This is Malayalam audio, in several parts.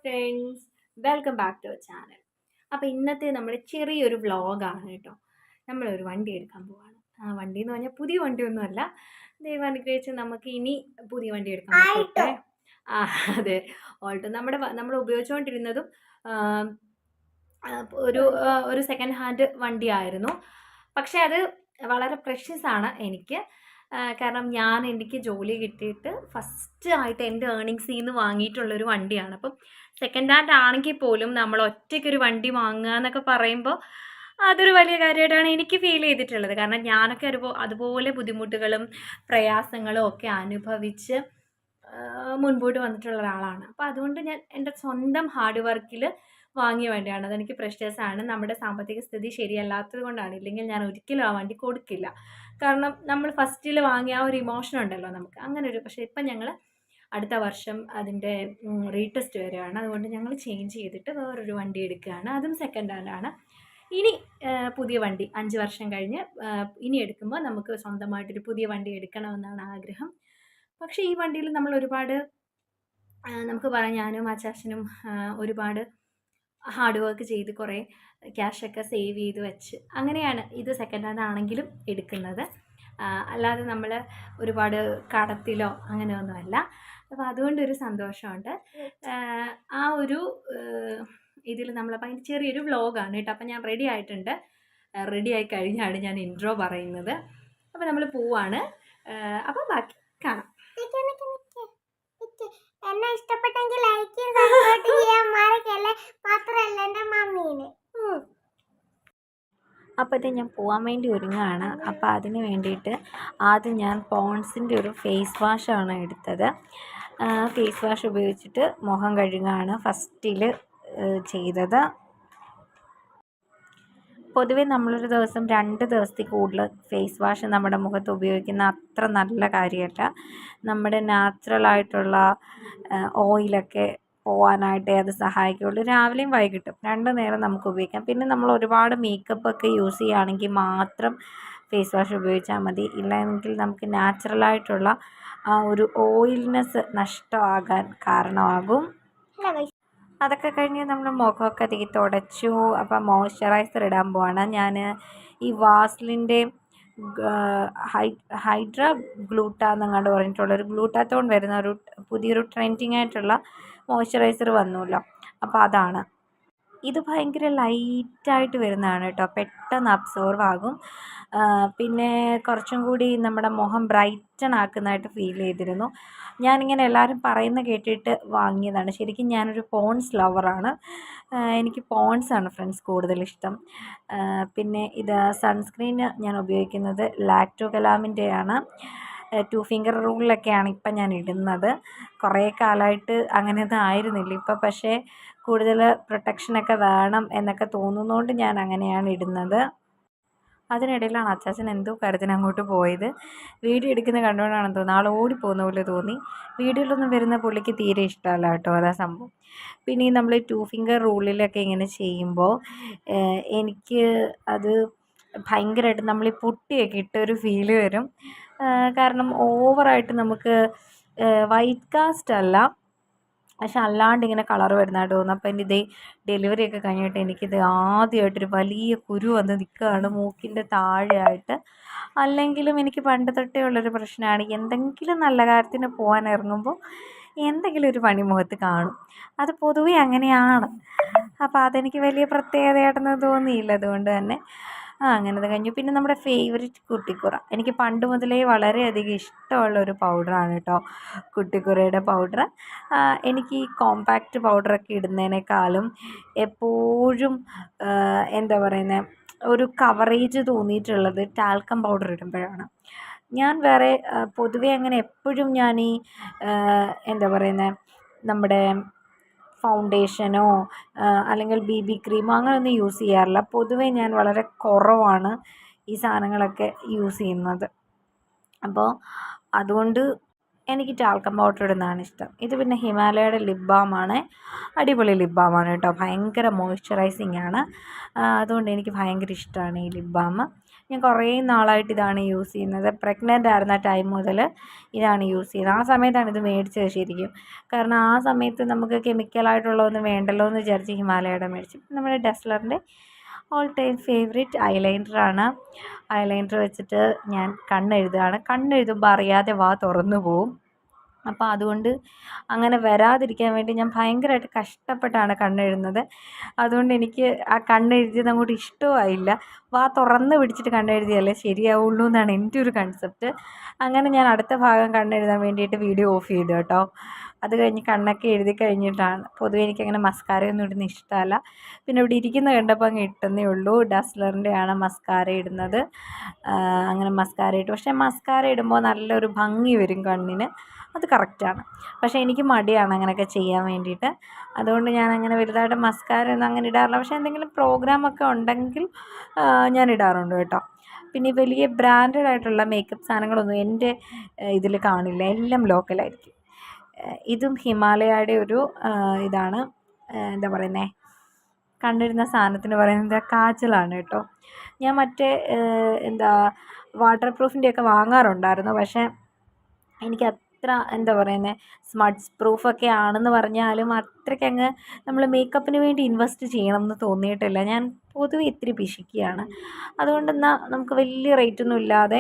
Friends, welcome back to our channel. അപ്പോൾ ഇന്നത്തെ നമ്മുടെ ചെറിയൊരു വ്ളോഗാണ് കേട്ടോ. നമ്മളൊരു വണ്ടി എടുക്കാൻ പോവാണ്. വണ്ടി എന്ന് പറഞ്ഞാൽ പുതിയ വണ്ടിയൊന്നുമല്ല. ദൈവം അനുഗ്രഹിച്ച് നമുക്ക് ഇനി പുതിയ വണ്ടി എടുക്കാൻ പറ്റട്ടെ. അതെ, ഓൾട്ടോ നമ്മൾ ഉപയോഗിച്ചുകൊണ്ടിരുന്നതും ഒരു സെക്കൻഡ് ഹാൻഡ് വണ്ടിയായിരുന്നു. പക്ഷേ അത് വളരെ പ്രഷ്യസ് ആണ് എനിക്ക്. കാരണം എനിക്ക് ജോലി കിട്ടിയിട്ട് ഫസ്റ്റ് ആയിട്ട് എൻ്റെ ഏർണിങ്സിൽ നിന്ന് വാങ്ങിയിട്ടുള്ളൊരു വണ്ടിയാണ്. അപ്പം സെക്കൻഡ് ഹാൻഡ് ആണെങ്കിൽ പോലും നമ്മൾ ഒറ്റയ്ക്കൊരു വണ്ടി വാങ്ങുക എന്നൊക്കെ പറയുമ്പോൾ അതൊരു വലിയ കാര്യമായിട്ടാണ് എനിക്ക് ഫീൽ ചെയ്തിട്ടുള്ളത്. കാരണം ഞാനൊക്കെ അതുപോലെ ബുദ്ധിമുട്ടുകളും പ്രയാസങ്ങളും ഒക്കെ അനുഭവിച്ച് മുൻപോട്ട് വന്നിട്ടുള്ള ഒരാളാണ്. അപ്പോൾ അതുകൊണ്ട് ഞാൻ എൻ്റെ സ്വന്തം ഹാർഡ് വർക്കിൽ വാങ്ങിയ വണ്ടിയാണ്. അതെനിക്ക് പ്രഷ്യസാണ്. നമ്മുടെ സാമ്പത്തിക സ്ഥിതി ശരിയല്ലാത്തത് കൊണ്ടാണ്. ഇല്ലെങ്കിൽ ഞാൻ ഒരിക്കലും ആ വണ്ടി കൊടുക്കില്ല. കാരണം നമ്മൾ ഫസ്റ്റിൽ വാങ്ങിയ ആ ഒരു ഇമോഷൻ ഉണ്ടല്ലോ നമുക്ക്, അങ്ങനെ ഒരു. പക്ഷേ ഇപ്പം ഞങ്ങൾ അടുത്ത വർഷം അതിൻ്റെ റീടെസ്റ്റ് വരികയാണ്. അതുകൊണ്ട് ഞങ്ങൾ ചേഞ്ച് ചെയ്തിട്ട് വേറൊരു വണ്ടി എടുക്കുകയാണ്. അതും സെക്കൻഡ് ഹാൻഡാണ്. ഇനി പുതിയ വണ്ടി 5 വർഷം കഴിഞ്ഞ് ഇനി എടുക്കുമ്പോൾ നമുക്ക് സ്വന്തമായിട്ടൊരു പുതിയ വണ്ടി എടുക്കണമെന്നാണ് ആഗ്രഹം. പക്ഷേ ഈ വണ്ടിയിൽ നമ്മൾ ഒരുപാട് നമുക്ക് പറയാം, ഞാനും അച്ചാച്ചനും ഒരുപാട് ഹാർഡ് വർക്ക് ചെയ്ത് കുറേ ക്യാഷൊക്കെ സേവ് ചെയ്ത് വെച്ച് അങ്ങനെയാണ് ഇത് സെക്കൻഡ് ഹാൻഡ് ആണെങ്കിലും എടുക്കുന്നത്. അല്ലാതെ നമ്മൾ ഒരുപാട് കടത്തിലോ അങ്ങനെയൊന്നുമല്ല. അപ്പോൾ അതുകൊണ്ടൊരു സന്തോഷമുണ്ട്. ആ ഒരു ഇതിൽ നമ്മളപ്പോൾ അതിൻ്റെ ചെറിയൊരു വ്ളോഗാണ് കേട്ടോ. അപ്പോൾ ഞാൻ റെഡി ആയിട്ടുണ്ട്. റെഡി ആയി കഴിഞ്ഞാണ് ഞാൻ ഇൻട്രോ പറയുന്നത്. അപ്പോൾ നമ്മൾ പോവാണ്. അപ്പോൾ ബാക്കി കാണാം. എന്നെ ഇഷ്ടപ്പെട്ടെങ്കിൽ ലൈക്ക് ചെയ്ത് സപ്പോർട്ട് ചെയ്യാൻ മറക്കല്ലേ. മാത്രമല്ല എൻ്റെ മമ്മീനെ. അപ്പോഴത്തെ ഞാൻ പോകാൻ വേണ്ടി ഒരുങ്ങുകയാണ്. അപ്പോൾ അതിന് വേണ്ടിയിട്ട് ആദ്യം ഞാൻ പോൺസിൻ്റെ ഒരു ഫേസ് വാഷാണ് എടുത്തത്. ഫേസ് വാഷ് ഉപയോഗിച്ചിട്ട് മുഖം കഴുകുകയാണ് ഫസ്റ്റിൽ ചെയ്തത്. പൊതുവേ നമ്മളൊരു ദിവസം 2 ദിവസത്തിൽ കൂടുതൽ ഫേസ് വാഷ് നമ്മുടെ മുഖത്ത് ഉപയോഗിക്കുന്ന അത്ര നല്ല കാര്യമല്ല. നമ്മുടെ നാച്ചുറലായിട്ടുള്ള ഓയിലൊക്കെ പോകാനായിട്ടേ അത് സഹായിക്കുകയുള്ളൂ. രാവിലെയും വൈകിട്ടും 2 നേരം നമുക്ക് ഉപയോഗിക്കാം. പിന്നെ നമ്മൾ ഒരുപാട് മേക്കപ്പൊക്കെ യൂസ് ചെയ്യുകയാണെങ്കിൽ മാത്രം ഫേസ് വാഷ് ഉപയോഗിച്ചാൽ മതി. ഇല്ലെങ്കിൽ നമുക്ക് നാച്ചുറലായിട്ടുള്ള ആ ഒരു ഓയിൽനെസ് നഷ്ടമാകാൻ കാരണമാകും. അതൊക്കെ കഴിഞ്ഞ് നമ്മൾ മുഖമൊക്കെ തുടച്ചു. അപ്പം മോയ്സ്ചറൈസർ ഇടാൻ പോവാണ്. ഞാൻ ഈ വാസ്ലിൻ്റെ ഹൈഡ്ര ഗ്ലൂട്ട എന്നങ്ങാണ്ട് പറഞ്ഞിട്ടുള്ളൊരു ഗ്ലൂട്ടാത്തോൺ വരുന്ന ഒരു പുതിയൊരു ട്രെൻഡിങ് ആയിട്ടുള്ള മോയ്സ്ചറൈസർ വന്നുല്ലോ. അപ്പോൾ അതാണ്. ഇത് ഭയങ്കര ലൈറ്റായിട്ട് വരുന്നതാണ് കേട്ടോ. പെട്ടെന്ന് അബ്സോർവ് ആകും. പിന്നെ കുറച്ചും കൂടി നമ്മുടെ മുഖം ബ്രൈറ്റൺ ആക്കുന്നതായിട്ട് ഫീൽ ചെയ്തിരുന്നു. ഞാനിങ്ങനെ എല്ലാവരും പറയുന്ന കേട്ടിട്ട് വാങ്ങിയതാണ്. ശരിക്കും ഞാനൊരു പോൺസ് ലവറാണ്. എനിക്ക് പോൺസാണ് ഫ്രണ്ട്സ് കൂടുതലിഷ്ടം. പിന്നെ ഇത് സൺസ്ക്രീൻ ഞാൻ ഉപയോഗിക്കുന്നത് ലാക്ടോ കലാമിൻ്റെയാണ്. 2 ഫിംഗർ റൂളിലൊക്കെയാണ് ഇപ്പം ഞാൻ ഇടുന്നത്. കുറേ കാലമായിട്ട് അങ്ങനെയൊന്നും ആയിരുന്നില്ല. ഇപ്പം പക്ഷേ കൂടുതൽ പ്രൊട്ടക്ഷനൊക്കെ വേണം എന്നൊക്കെ തോന്നുന്നതുകൊണ്ട് ഞാൻ അങ്ങനെയാണ് ഇടുന്നത്. അതിനിടയിലാണ് അച്ചാച്ചൻ എന്തോ കാര്യത്തിന് അങ്ങോട്ട് പോയത്. വീഡിയോ എടുക്കുന്നത് കണ്ടുകൊണ്ടാണെന്ന് തോന്നുന്നു. ആൾ ഓടിപ്പോകുന്ന പോലെ തോന്നി. വീഡിയോയിലൊന്നും വരുന്ന പുള്ളിക്ക് തീരെ ഇഷ്ടമല്ല കേട്ടോ, അതാ സംഭവം. പിന്നെ ഈ നമ്മൾ 2 ഫിംഗർ റൂളിലൊക്കെ ഇങ്ങനെ ചെയ്യുമ്പോൾ എനിക്ക് അത് ഭയങ്കരമായിട്ട് നമ്മളീ പൊട്ടിയൊക്കെ ഇട്ടൊരു ഫീല് വരും. കാരണം ഓവറായിട്ട് നമുക്ക് വൈറ്റ് കാസ്റ്റ് അല്ല, പക്ഷെ അല്ലാണ്ട് ഇങ്ങനെ കളർ വരുന്നതായിട്ട് തോന്നുന്നു. അപ്പോൾ എൻ്റെ ഡെലിവറിയൊക്കെ കഴിഞ്ഞിട്ട് എനിക്കിത് ആദ്യമായിട്ടൊരു വലിയ കുരു വന്ന് നിൽക്കുകയാണ് മൂക്കിൻ്റെ താഴെയായിട്ട്. അല്ലെങ്കിലും എനിക്ക് പണ്ട് തൊട്ടേ ഉള്ളൊരു പ്രശ്നമാണ്, എന്തെങ്കിലും നല്ല കാര്യത്തിന് പോകാൻ ഇറങ്ങുമ്പോൾ എന്തെങ്കിലും ഒരു പണി മുഖത്ത് കാണും. അത് പൊതുവെ അങ്ങനെയാണ്. അപ്പോൾ അതെനിക്ക് വലിയ പ്രത്യേകതയായിട്ടൊന്നും തോന്നിയില്ല. അതുകൊണ്ട് തന്നെ അങ്ങനത് കഴിഞ്ഞു. പിന്നെ നമ്മുടെ ഫേവറേറ്റ് കുട്ടിക്കുറ, എനിക്ക് പണ്ട് മുതലേ വളരെയധികം ഇഷ്ടമുള്ളൊരു പൗഡറാണ് കേട്ടോ കുട്ടിക്കുറയുടെ പൗഡർ. എനിക്ക് ഈ കോമ്പാക്റ്റ് പൗഡറൊക്കെ ഇടുന്നതിനേക്കാളും എപ്പോഴും എന്താ പറയുന്നത്, ഒരു കവറേജ് തോന്നിയിട്ടുള്ളത് ടാൽക്കം പൗഡർ ഇടുമ്പോഴാണ്. ഞാൻ വേറെ പൊതുവേ അങ്ങനെ എപ്പോഴും ഞാൻ ഈ എന്താ പറയുന്നത്, നമ്മുടെ ഫൗണ്ടേഷനോ അല്ലെങ്കിൽ BB ക്രീമോ അങ്ങനെയൊന്നും യൂസ് ചെയ്യാറില്ല. പൊതുവേ ഞാൻ വളരെ കുറവാണ് ഈ സാധനങ്ങളൊക്കെ യൂസ് ചെയ്യുന്നത്. അപ്പോൾ അതുകൊണ്ട് എനിക്ക് ടാൽക്കം പൗഡർ ഇടുന്നതാണ് ഇഷ്ടം. ഇത് പിന്നെ ഹിമാലയയുടെ ലിപ് ബാമാണ്. അടിപൊളി ലിപ് ബാമാണ് കേട്ടോ. ഭയങ്കര മോയ്സ്ചറൈസിങ് ആണ്. അതുകൊണ്ട് എനിക്ക് ഭയങ്കര ഇഷ്ടമാണ് ഈ ലിപ് ബാം. ഞാൻ കുറേ നാളായിട്ട് ഇതാണ് യൂസ് ചെയ്യുന്നത്. പ്രഗ്നൻ്റ് ആയിരുന്ന ടൈം മുതൽ ഇതാണ് യൂസ് ചെയ്യുന്നത്. ആ സമയത്താണ് ഇത് മേടിച്ചത് ശരിക്കും. കാരണം ആ സമയത്ത് നമുക്ക് കെമിക്കലായിട്ടുള്ളതൊന്നും വേണ്ടല്ലോ എന്ന് വിചാരിച്ച് ഹിമാലയയുടെ മേടിച്ചു. നമ്മുടെ ഡെസ്ലറിൻ്റെ ഓൾ ടൈം ഫേവറേറ്റ് ഐലൈനറാണ്. ഐലൈനർ വെച്ചിട്ട് ഞാൻ കണ്ണെഴുതുകയാണ്. കണ്ണെഴുതുമ്പോൾ അറിയാതെ വാ തുറന്നു പോവും. അപ്പോൾ അതുകൊണ്ട് അങ്ങനെ വരാതിരിക്കാൻ വേണ്ടി ഞാൻ ഭയങ്കരമായിട്ട് കഷ്ടപ്പെട്ടാണ് കണ്ണെഴുതുന്നത്. അതുകൊണ്ട് എനിക്ക് ആ കണ്ണെഴുതിയത് അങ്ങോട്ട് ഇഷ്ടമായില്ല. വാ തുറന്ന് പിടിച്ചിട്ട് കണ്ണെഴുതിയാലേ ശരിയാവുള്ളൂ എന്നാണ് എൻ്റെ ഒരു കൺസെപ്റ്റ്. അങ്ങനെ ഞാൻ അടുത്ത ഭാഗം കണ്ണെഴുതാൻ വേണ്ടിയിട്ട് വീഡിയോ ഓഫ് ചെയ്തു കേട്ടോ. അത് കഴിഞ്ഞ് കണ്ണൊക്കെ എഴുതി കഴിഞ്ഞിട്ടാണ്. പൊതുവെ എനിക്കങ്ങനെ മസ്കാരയൊന്നും ഇടുന്ന ഇഷ്ടമല്ല. പിന്നെ ഇവിടെ ഇരിക്കുന്ന കണ്ടപ്പോൾ അങ്ങ് ഇട്ടെന്നേ ഉള്ളൂ. ഡസ്ലറിൻ്റെയാണ് മസ്കാര ഇടുന്നത്. അങ്ങനെ മസ്കാര ഇട്ടു. പക്ഷേ മസ്കാര ഇടുമ്പോൾ നല്ലൊരു ഭംഗി വരും കണ്ണിന്. അത് കറക്റ്റാണ്. പക്ഷേ എനിക്ക് മടിയാണ് അങ്ങനെയൊക്കെ ചെയ്യാൻ വേണ്ടിയിട്ട്. അതുകൊണ്ട് ഞാൻ അങ്ങനെ വലുതായിട്ട് മസ്കാര ഒന്നും അങ്ങനെ ഇടാറില്ല. പക്ഷേ എന്തെങ്കിലും പ്രോഗ്രാമൊക്കെ ഉണ്ടെങ്കിൽ ഞാൻ ഇടാറുണ്ട് കേട്ടോ. പിന്നെ വലിയ ബ്രാൻഡഡ് ആയിട്ടുള്ള മേക്കപ്പ് സാധനങ്ങളൊന്നും എൻ്റെ ഇതിൽ കാണില്ല. എല്ലാം ലോക്കലായിരിക്കും. ഇതും ഹിമാലയയുടെ ഒരു ഇതാണ്, എന്താ പറയുന്നത്, കണ്ടിരുന്ന സാധനത്തിന് പറയുന്നത് കാജലാണ് കേട്ടോ. ഞാൻ മറ്റേ എന്താ വാട്ടർ പ്രൂഫിൻ്റെയൊക്കെ വാങ്ങാറുണ്ടായിരുന്നു. പക്ഷേ എനിക്ക് അത്ര എന്താ പറയുന്നത് സ്മഡ്സ് പ്രൂഫൊക്കെ ആണെന്ന് പറഞ്ഞാലും അത്രയ്ക്കങ്ങ് നമ്മൾ മേക്കപ്പിന് വേണ്ടി ഇൻവെസ്റ്റ് ചെയ്യണം എന്ന് തോന്നിയിട്ടില്ല. ഞാൻ പൊതുവെ ഇത്തിരി പിശുക്കിയാണ്. അതുകൊണ്ട് എന്നാൽ നമുക്ക് വലിയ റേറ്റൊന്നും ഇല്ലാതെ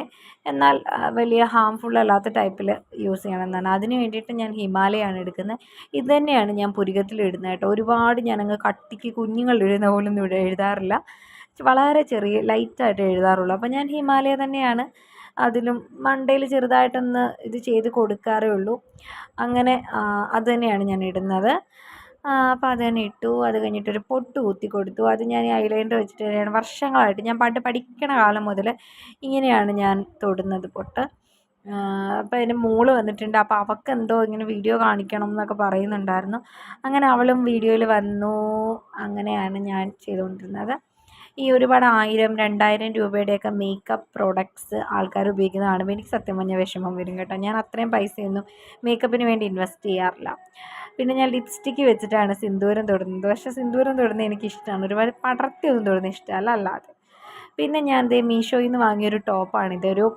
എന്നാൽ വലിയ ഹാംഫുൾ അല്ലാത്ത ടൈപ്പിൽ യൂസ് ചെയ്യണം എന്നാണ്. അതിന് വേണ്ടിയിട്ട് ഞാൻ ഹിമാലയാണ് എടുക്കുന്നത്. ഇത് തന്നെയാണ് ഞാൻ പുരികത്തിലിടുന്നത് കേട്ടോ. ഒരുപാട് ഞാനങ്ങ് കട്ടിക്ക് കുഞ്ഞുങ്ങൾ എഴുതുന്ന പോലൊന്നും ഇവിടെ എഴുതാറില്ല. വളരെ ചെറിയ ലൈറ്റായിട്ട് എഴുതാറുള്ളൂ. അപ്പോൾ ഞാൻ ഹിമാലയ തന്നെയാണ് അതിലും മണ്ടയിൽ ചെറുതായിട്ടൊന്ന് ഇത് ചെയ്ത് കൊടുക്കാറേ ഉള്ളൂ. അങ്ങനെ അത് തന്നെയാണ് ഞാൻ ഇടുന്നത്. അപ്പോൾ അത് തന്നെ ഇട്ടു. അത് കഴിഞ്ഞിട്ടൊരു പൊട്ട് കുത്തി കൊടുത്തു. അത് ഞാൻ ഈ ഐലൈനർ വെച്ചിട്ട് തന്നെയാണ് വർഷങ്ങളായിട്ട്, ഞാൻ പണ്ട് പഠിക്കണ കാലം മുതൽ ഇങ്ങനെയാണ് ഞാൻ തൊടുന്നത് പൊട്ട്. അപ്പോൾ എൻ്റെ മോള് വന്നിട്ടുണ്ട്. അപ്പോൾ അവൾക്കെന്തോ ഇങ്ങനെ വീഡിയോ കാണിക്കണം എന്നൊക്കെ പറയുന്നുണ്ടായിരുന്നു. അങ്ങനെ അവളും വീഡിയോയിൽ വന്നു. അങ്ങനെയാണ് ഞാൻ ചെയ്തുകൊണ്ടിരുന്നത്. ഈ ഒരുപാട് 1000, 2000 രൂപയുടെയൊക്കെ മേക്കപ്പ് പ്രോഡക്ട്സ് ആൾക്കാർ ഉപയോഗിക്കുന്നത് കാണുമ്പോൾ എനിക്ക് സത്യം പറഞ്ഞാൽ വിഷമം വരും കേട്ടോ. ഞാൻ അത്രയും പൈസയൊന്നും മേക്കപ്പിന് വേണ്ടി ഇൻവെസ്റ്റ് ചെയ്യാറില്ല. പിന്നെ ഞാൻ ലിപ്സ്റ്റിക്ക് വെച്ചിട്ടാണ് സിന്ദൂരം തൊടുന്നത്. പക്ഷേ സിന്ദൂരം തൊടുന്നത് എനിക്കിഷ്ടമാണ്. ഒരുപാട് പടർത്തിയൊന്നും തൊടുന്നത് ഇഷ്ടമല്ല അല്ലാതെ. പിന്നെ ഞാൻ മീഷോയിൽ നിന്ന് വാങ്ങിയൊരു ടോപ്പാണിത്. ഒരു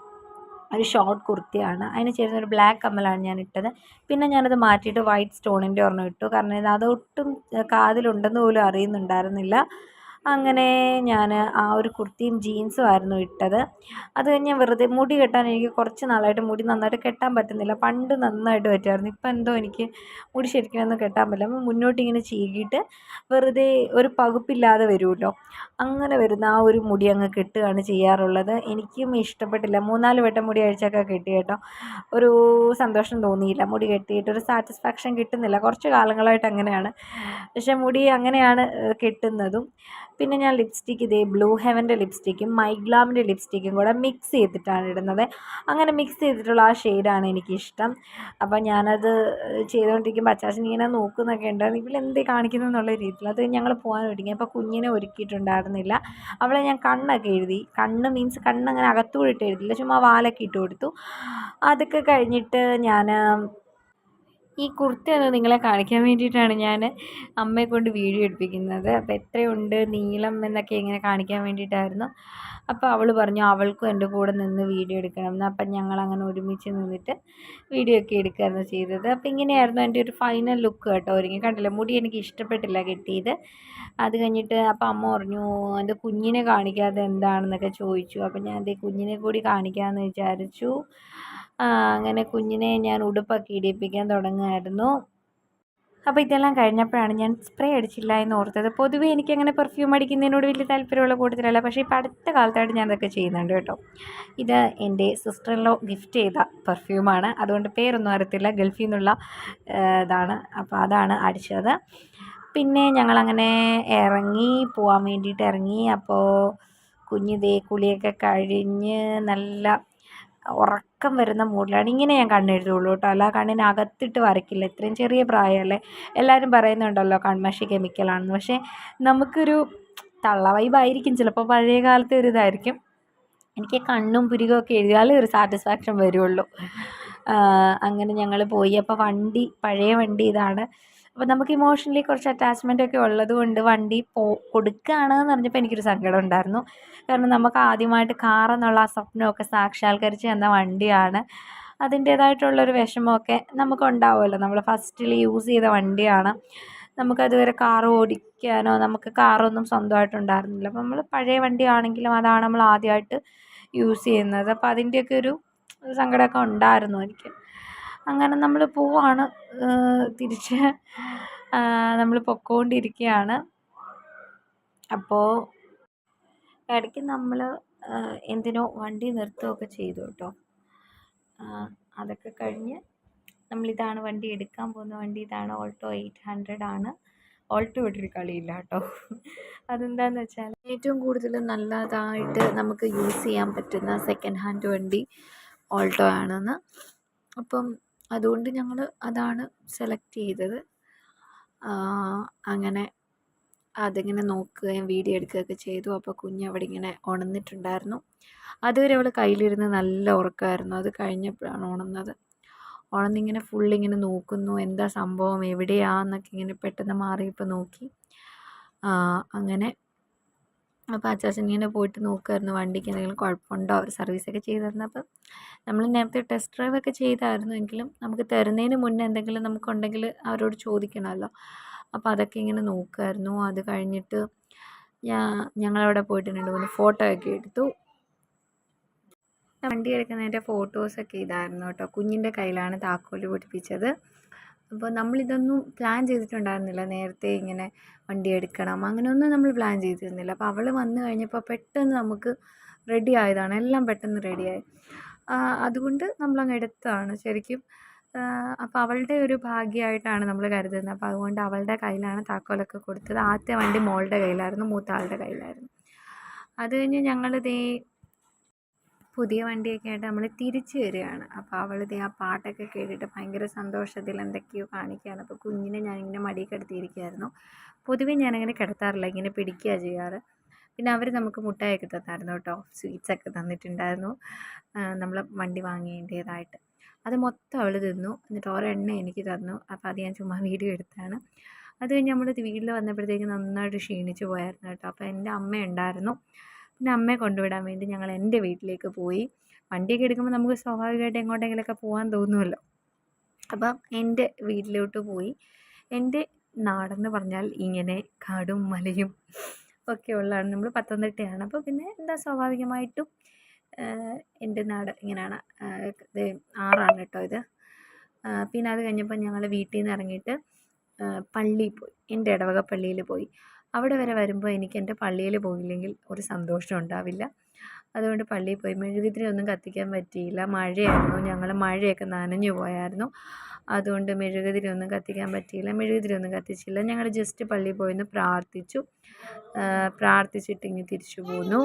ഷോർട്ട് കുർത്തിയാണ്. അതിന് ചേരുന്നൊരു ബ്ലാക്ക് കമ്മലാണ് ഞാൻ ഇട്ടത്. പിന്നെ ഞാനത് മാറ്റിയിട്ട് വൈറ്റ് സ്റ്റോണിൻ്റെ ഒരെണ്ണം ഇട്ടു. കാരണം അതൊട്ടും കാതിലുണ്ടെന്ന് പോലും അറിയുന്നുണ്ടായിരുന്നില്ല. അങ്ങനെ ഞാൻ ആ ഒരു കുർത്തിയും ജീൻസും ആയിരുന്നു ഇട്ടത്. അത് കഴിഞ്ഞ് ഞാൻ വെറുതെ മുടി കെട്ടാൻ, എനിക്ക് കുറച്ച് നാളായിട്ട് മുടി നന്നായിട്ട് കെട്ടാൻ പറ്റുന്നില്ല. പണ്ട് നന്നായിട്ട് പറ്റുമായിരുന്നു. ഇപ്പം എന്തോ എനിക്ക് മുടി ശരിക്കും കെട്ടാൻ പറ്റില്ല. അപ്പോൾ മുന്നോട്ടിങ്ങനെ ചീകിയിട്ട് വെറുതെ ഒരു പകുപ്പില്ലാതെ വരുമല്ലോ, അങ്ങനെ വരുന്ന ആ ഒരു മുടി അങ്ങ് കെട്ടുകയാണ് ചെയ്യാറുള്ളത്. എനിക്കും ഇഷ്ടപ്പെട്ടില്ല. 3-4 വട്ടം മുടി അഴിച്ചൊക്കെ കെട്ടി കേട്ടോ. ഒരു സന്തോഷം തോന്നിയില്ല. മുടി കെട്ടിയിട്ട് ഒരു സാറ്റിസ്ഫാക്ഷൻ കിട്ടുന്നില്ല. കുറച്ച് കാലങ്ങളായിട്ട് അങ്ങനെയാണ്. പക്ഷേ മുടി അങ്ങനെയാണ് കെട്ടുന്നതും. പിന്നെ ഞാൻ ലിപ്സ്റ്റിക്ക് ബ്ലൂ ഹെവൻ്റെ ലിപ്സ്റ്റിക്കും മൈഗ്ലാമിൻ്റെ ലിപ്സ്റ്റിക്കും കൂടെ മിക്സ് ചെയ്തിട്ടാണ് ഇടുന്നത്. അങ്ങനെ മിക്സ് ചെയ്തിട്ടുള്ള ആ ഷെയ്ഡാണ് എനിക്കിഷ്ടം. അപ്പോൾ ഞാനത് ചെയ്തുകൊണ്ടിരിക്കുമ്പോൾ അച്ചാച്ചൻ ഇങ്ങനെ നോക്കുന്നൊക്കെ ഉണ്ടായിരുന്നു, ഇവളെന്തേ കാണിക്കുന്നു എന്നുള്ള രീതിയിൽ. അത് ഞങ്ങൾ പോകാൻ ഒരുങ്ങി. അപ്പോൾ കുഞ്ഞിനെ ഒരുക്കിയിട്ടുണ്ടായിരുന്നില്ല. അവളെ ഞാൻ കണ്ണൊക്കെ എഴുതി. കണ്ണ് മീൻസ് കണ്ണങ്ങനെ അകത്തൂടെ ഇട്ട് എഴുതില്ല, ചുമ്മാ വാലൊക്കെ ഇട്ട് കൊടുത്തു. അതൊക്കെ കഴിഞ്ഞിട്ട് ഞാൻ ഈ കുർത്തി ഒന്ന് നിങ്ങളെ കാണിക്കാൻ വേണ്ടിയിട്ടാണ് ഞാൻ അമ്മയെ കൊണ്ട് വീഡിയോ എടുപ്പിക്കുന്നത്. അപ്പോൾ എത്രയുണ്ട് നീളം എന്നൊക്കെ ഇങ്ങനെ കാണിക്കാൻ വേണ്ടിയിട്ടായിരുന്നു. അപ്പോൾ അവൾ പറഞ്ഞു അവൾക്കും എൻ്റെ കൂടെ നിന്ന് വീഡിയോ എടുക്കണം എന്ന്. അപ്പം ഞങ്ങളങ്ങനെ ഒരുമിച്ച് നിന്നിട്ട് വീഡിയോ ഒക്കെ എടുക്കുകയായിരുന്നു ചെയ്തത്. അപ്പോൾ ഇങ്ങനെയായിരുന്നു എൻ്റെ ഒരു ഫൈനൽ ലുക്ക് കേട്ടോ. ഒരുങ്ങി കണ്ടില്ല, മുടി എനിക്ക് ഇഷ്ടപ്പെട്ടില്ല കെട്ടിയത്. അത് കഴിഞ്ഞിട്ട് അപ്പോൾ അമ്മ പറഞ്ഞു എൻ്റെ കുഞ്ഞിനെ കാണിക്കാതെ എന്താണെന്നൊക്കെ ചോദിച്ചു. അപ്പോൾ ഞാൻ കുഞ്ഞിനെ കൂടി കാണിക്കാമെന്ന് വിചാരിച്ചു. അങ്ങനെ കുഞ്ഞിനെ ഞാൻ ഉടുപ്പൊക്കെ ഇടിയിപ്പിക്കാൻ തുടങ്ങുമായിരുന്നു. അപ്പോൾ ഇതെല്ലാം കഴിഞ്ഞപ്പോഴാണ് ഞാൻ സ്പ്രേ അടിച്ചില്ല എന്ന് ഓർത്തത്. പൊതുവേ എനിക്കങ്ങനെ പെർഫ്യൂം അടിക്കുന്നതിനോട് വലിയ താല്പര്യമുള്ള കൂട്ടത്തിലല്ല. പക്ഷേ ഇപ്പോൾ അടുത്ത കാലത്തായിട്ട് ഞാൻ അതൊക്കെ ചെയ്യുന്നുണ്ട് കേട്ടോ. ഇത് എൻ്റെ സിസ്റ്റർ ഇൻ ലോ ഗിഫ്റ്റ് ചെയ്ത പെർഫ്യൂമാണ്. അതുകൊണ്ട് പേരൊന്നും അറിയത്തില്ല, ഗൾഫിൽ നിന്നുള്ള ഇതാണ്. അപ്പോൾ അതാണ് അടിച്ചത്. പിന്നെ ഞങ്ങളങ്ങനെ പോകാൻ വേണ്ടിയിട്ട് ഇറങ്ങി. അപ്പോൾ കുഞ്ഞ് കുളിയൊക്കെ കഴിഞ്ഞ് നല്ല ഉറക്കം വരുന്ന മൂഡിലാണ്. ഇങ്ങനെ ഞാൻ കണ്ണെഴുതുള്ളൂ കേട്ടോ, അല്ല കണ്ണിനകത്തിട്ട് വരയ്ക്കില്ല. ഇത്രയും ചെറിയ പ്രായമല്ലേ. എല്ലാവരും പറയുന്നുണ്ടല്ലോ കൺമഷി കെമിക്കലാണെന്ന്. പക്ഷേ നമുക്കൊരു തള്ള വൈബായിരിക്കും ചിലപ്പോൾ, പഴയ കാലത്തെ ഒരു ഇതായിരിക്കും. എനിക്ക് കണ്ണും പുരികമൊക്കെ എഴുതിയാലേ ഒരു സാറ്റിസ്ഫാക്ഷൻ വരുള്ളൂ. അങ്ങനെ ഞങ്ങൾ പോയി. അപ്പോൾ പഴയ വണ്ടി ഇതാണ്. അപ്പോൾ നമുക്ക് ഇമോഷണലി കുറച്ച് അറ്റാച്ച്മെൻ്റ് ഒക്കെ ഉള്ളത് കൊണ്ട് വണ്ടി കൊടുക്കുകയാണെന്ന് പറഞ്ഞപ്പോൾ എനിക്കൊരു സങ്കടം ഉണ്ടായിരുന്നു. കാരണം നമുക്ക് ആദ്യമായിട്ട് കാറെന്നുള്ള ആ സ്വപ്നമൊക്കെ സാക്ഷാത്കരിച്ച് തന്ന വണ്ടിയാണ്. അതിൻ്റേതായിട്ടുള്ളൊരു വിഷമമൊക്കെ നമുക്കുണ്ടാവുമല്ലോ. നമ്മൾ ഫസ്റ്റിൽ യൂസ് ചെയ്ത വണ്ടിയാണ്. നമുക്കതുവരെ കാറ് ഓടിക്കാനോ നമുക്ക് കാറൊന്നും സ്വന്തമായിട്ടുണ്ടായിരുന്നില്ല. അപ്പോൾ നമ്മൾ പഴയ വണ്ടിയാണെങ്കിലും അതാണ് നമ്മൾ ആദ്യമായിട്ട് യൂസ് ചെയ്യുന്നത്. അപ്പോൾ അതിൻ്റെയൊക്കെ ഒരു സങ്കടമൊക്കെ ഉണ്ടായിരുന്നു എനിക്ക്. അങ്ങനെ നമ്മൾ പോവാണ്, തിരിച്ച് നമ്മൾ പൊയ്ക്കൊണ്ടിരിക്കുകയാണ്. അപ്പോൾ ഇടയ്ക്ക് നമ്മൾ എന്തിനോ വണ്ടി നിർത്തുകയൊക്കെ ചെയ്തു കേട്ടോ. അതൊക്കെ കഴിഞ്ഞ് നമ്മളിതാണ് വണ്ടി എടുക്കാൻ പോകുന്ന വണ്ടി, ഇതാണ് ഓൾട്ടോ 800 ആണ്. ഓൾട്ടോ വിട്ടൊരു കളിയില്ല കേട്ടോ. അതെന്താണെന്ന് വെച്ചാൽ ഏറ്റവും കൂടുതൽ നല്ലതായിട്ട് നമുക്ക് യൂസ് ചെയ്യാൻ പറ്റുന്ന സെക്കൻഡ് ഹാൻഡ് വണ്ടി ഓൾട്ടോ ആണെന്ന്. അപ്പം അതുകൊണ്ട് ഞങ്ങൾ അതാണ് സെലക്ട് ചെയ്തത്. അങ്ങനെ അതിങ്ങനെ നോക്കുകയും വീഡിയോ എടുക്കുകയൊക്കെ ചെയ്തു. അപ്പോൾ കുഞ്ഞ് അവിടെ ഇങ്ങനെ ഉണർന്നിട്ടുണ്ടായിരുന്നു. അതുവരെ അവൾ കയ്യിലിരുന്ന് നല്ല ഉറക്കമായിരുന്നു. അത് കഴിഞ്ഞപ്പോഴാണ് ഉണർന്നത്. ഉണർന്നിങ്ങനെ ഫുള്ളിങ്ങനെ നോക്കുന്നു, എന്താ സംഭവം, എവിടെയാന്നൊക്കെ ഇങ്ങനെ പെട്ടെന്ന് മാറിയപ്പോൾ നോക്കി. അങ്ങനെ അപ്പോൾ അച്ചാച്ചൻ ഇങ്ങനെ പോയിട്ട് നോക്കുമായിരുന്നു വണ്ടിക്ക് എന്തെങ്കിലും കുഴപ്പമുണ്ടോ, അവർ സർവീസൊക്കെ ചെയ്ത് തന്നപ്പോൾ. നമ്മൾ നേരത്തെ ടെസ്റ്റ് ഡ്രൈവൊക്കെ ചെയ്തായിരുന്നു, എങ്കിലും നമുക്ക് തരുന്നതിന് മുന്നേ എന്തെങ്കിലും നമുക്കുണ്ടെങ്കിൽ അവരോട് ചോദിക്കണമല്ലോ. അപ്പോൾ അതൊക്കെ ഇങ്ങനെ നോക്കുമായിരുന്നു. അത് കഴിഞ്ഞിട്ട് ഞങ്ങളവിടെ പോയിട്ട് 2-3 ഫോട്ടോ ഒക്കെ എടുത്തു. വണ്ടി എടുക്കുന്നതിൻ്റെ ഫോട്ടോസൊക്കെ ഇതായിരുന്നു കേട്ടോ. കുഞ്ഞിൻ്റെ കയ്യിലാണ് താക്കോൽ പിടിപ്പിച്ചത്. അപ്പോൾ നമ്മളിതൊന്നും പ്ലാൻ ചെയ്തിട്ടുണ്ടായിരുന്നില്ല. നേരത്തെ ഇങ്ങനെ വണ്ടി എടുക്കണം അങ്ങനെയൊന്നും നമ്മൾ പ്ലാൻ ചെയ്തിരുന്നില്ല. അപ്പോൾ അവൾ വന്നു കഴിഞ്ഞപ്പോൾ പെട്ടെന്ന് നമുക്ക് റെഡി ആയതാണ്, എല്ലാം പെട്ടെന്ന് റെഡിയായി. അതുകൊണ്ട് നമ്മളങ്ങ് എടുത്തതാണ് ശരിക്കും. അപ്പോൾ അവളുടെ ഒരു ഭാഗ്യമായിട്ടാണ് നമ്മൾ കരുതുന്നത്. അപ്പോൾ അതുകൊണ്ട് അവളുടെ കയ്യിലാണ് താക്കോലൊക്കെ കൊടുത്തത്. ആദ്യത്തെ വണ്ടി മോളുടെ കയ്യിലായിരുന്നു, മൂത്ത ആളുടെ കയ്യിലായിരുന്നു. അത് കഴിഞ്ഞ് ഞങ്ങളിതേ പുതിയ വണ്ടിയൊക്കെ ആയിട്ട് നമ്മൾ തിരിച്ച് വരികയാണ്. അപ്പോൾ അവളിതേ ആ പാട്ടൊക്കെ കേട്ടിട്ട് ഭയങ്കര സന്തോഷത്തിൽ എന്തൊക്കെയോ കാണിക്കുകയാണ്. അപ്പോൾ കുഞ്ഞിനെ ഞാനിങ്ങനെ മടിയിൽ കിടത്തിയിരിക്കുകയായിരുന്നു. പൊതുവേ ഞാനങ്ങനെ കിടത്താറില്ല, ഇങ്ങനെ പിടിക്കുക ചെയ്യാറ്. പിന്നെ അവർ നമുക്ക് മുട്ടായൊക്കെ തന്നായിരുന്നു കേട്ടോ, സ്വീറ്റ്സൊക്കെ തന്നിട്ടുണ്ടായിരുന്നു നമ്മൾ വണ്ടി വാങ്ങേണ്ടതായിട്ട്. അത് മൊത്തം അവൾ തിന്നു. എന്നിട്ട് ഒരെണ്ണം എനിക്ക് തന്നു. അപ്പോൾ അത് ഞാൻ ചുമ്മാ വീഡിയോ എടുത്താണ്. അത് കഴിഞ്ഞ് നമ്മൾ വീട്ടിൽ വന്നപ്പോഴത്തേക്ക് നന്നായിട്ട് ക്ഷീണിച്ച് പോയായിരുന്നു കേട്ടോ. അപ്പോൾ എൻ്റെ അമ്മ ഉണ്ടായിരുന്നു. പിന്നെ അമ്മയെ കൊണ്ടുവിടാൻ വേണ്ടി ഞങ്ങൾ എൻ്റെ വീട്ടിലേക്ക് പോയി. വണ്ടിയൊക്കെ എടുക്കുമ്പോൾ നമുക്ക് സ്വാഭാവികമായിട്ട് എങ്ങോട്ടെങ്കിലുമൊക്കെ പോകാൻ തോന്നുമല്ലോ. അപ്പം എൻ്റെ വീട്ടിലോട്ട് പോയി. എൻ്റെ നാടെന്ന് പറഞ്ഞാൽ ഇങ്ങനെ കാടും മലയും ഒക്കെ ഉള്ളതാണ്. നമ്മൾ പത്തനംതിട്ടയാണ്. അപ്പോൾ പിന്നെ എന്താ സ്വാഭാവികമായിട്ടും എൻ്റെ നാട് ഇങ്ങനെയാണ്. ഇത് ആറാണ് കേട്ടോ ഇത്. പിന്നെ അത് കഴിഞ്ഞപ്പോൾ ഞങ്ങൾ വീട്ടിൽ നിന്ന് ഇറങ്ങിയിട്ട് പള്ളിയിൽ പോയി. എൻ്റെ ഇടവക പള്ളിയിൽ പോയി. അവിടെ വരെ വരുമ്പോൾ എനിക്ക് എൻ്റെ പള്ളിയിൽ പോയില്ലെങ്കിൽ ഒരു സന്തോഷം ഉണ്ടാവില്ല. അതുകൊണ്ട് പള്ളിയിൽ പോയി. മെഴുകുതിരി ഒന്നും കത്തിക്കാൻ പറ്റിയില്ല, മഴയായിരുന്നു. ഞങ്ങൾ മഴയൊക്കെ നനഞ്ഞു പോയായിരുന്നു. അതുകൊണ്ട് മെഴുകുതിരി ഒന്നും കത്തിക്കാൻ പറ്റിയില്ല, മെഴുകുതിരി ഒന്നും കത്തിച്ചില്ല. ഞങ്ങൾ ജസ്റ്റ് പള്ളിയിൽ പോയിന്ന് പ്രാർത്ഥിച്ചു. പ്രാർത്ഥിച്ചിട്ട് ഇങ്ങ് തിരിച്ചു പോന്നു.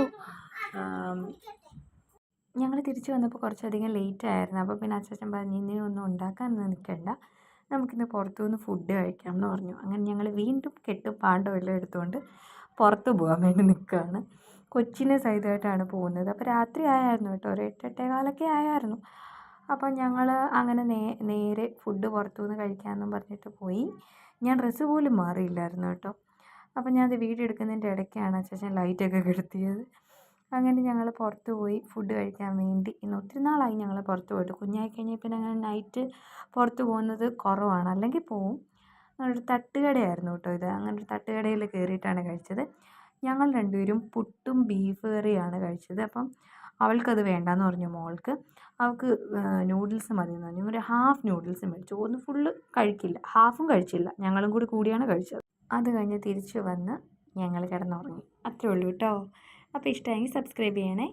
ഞങ്ങൾ തിരിച്ചു വന്നപ്പോൾ കുറച്ചധികം ലേറ്റ് ആയിരുന്നു. അപ്പോൾ പിന്നെ അച്ചാച്ചൻ പറഞ്ഞു ഇനി ഒന്നും ഉണ്ടാക്കാൻ നിൽക്കണ്ട, നമുക്കിന്ന് പുറത്തുനിന്ന് ഫുഡ് കഴിക്കാം എന്ന് പറഞ്ഞു. അങ്ങനെ ഞങ്ങൾ വീണ്ടും കെട്ടും പാണ്ടോ എല്ലാം എടുത്തുകൊണ്ട് പുറത്ത് പോകാൻ വേണ്ടി നിൽക്കുകയാണ്. കൊച്ചിനെ സഹിതമായിട്ടാണ് പോകുന്നത്. അപ്പോൾ രാത്രി ആയായിരുന്നു കേട്ടോ, ഒരു 8-8:15 ആയായിരുന്നു. അപ്പോൾ ഞങ്ങൾ അങ്ങനെ നേരെ ഫുഡ് പുറത്തുനിന്ന് കഴിക്കാമെന്നും പറഞ്ഞിട്ട് പോയി. ഞാൻ ഡ്രസ്സ് പോലും മാറിയില്ലായിരുന്നു കേട്ടോ. അപ്പോൾ ഞാനത് വീഡിയോ എടുക്കുന്നതിൻ്റെ ഇടയ്ക്കാണ് അച്ചാച്ചൻ ലൈറ്റൊക്കെ കെടുത്തിയത്. അങ്ങനെ ഞങ്ങൾ പുറത്ത് പോയി ഫുഡ് കഴിക്കാൻ വേണ്ടി. ഇന്ന് ഒത്തിരി നാളായി ഞങ്ങൾ പുറത്ത് പോയിട്ട്. കുഞ്ഞായി കഴിഞ്ഞാൽ പിന്നെ അങ്ങനെ നൈറ്റ് പുറത്ത് പോകുന്നത് കുറവാണ്, അല്ലെങ്കിൽ പോവും. ഒരു തട്ടുകടയായിരുന്നു കേട്ടോ ഇത്. അങ്ങനെ ഒരു തട്ടുകടയിൽ കയറിയിട്ടാണ് കഴിച്ചത്. ഞങ്ങൾ രണ്ടുപേരും പുട്ടും ബീഫ് കറിയാണ് കഴിച്ചത്. അപ്പം അവൾക്കത് വേണ്ടാന്ന് പറഞ്ഞു മോൾക്ക്. അവൾക്ക് നൂഡിൽസ് മതിയെന്ന് പറഞ്ഞു. ഒരു ഹാഫ് നൂഡിൽസ് മേടിച്ചു. ഒന്ന് ഫുള്ള് കഴിക്കില്ല, ഹാഫും കഴിച്ചില്ല. ഞങ്ങളും കൂടിയാണ് കഴിച്ചത്. അത് കഴിഞ്ഞ് തിരിച്ച് വന്ന് ഞങ്ങൾ കിടന്നുറങ്ങി. അത്രേ ഉള്ളൂ കേട്ടോ. അപ്പോൾ ഇഷ്ടമായെങ്കിൽ സബ്സ്ക്രൈബ് ചെയ്യണേ.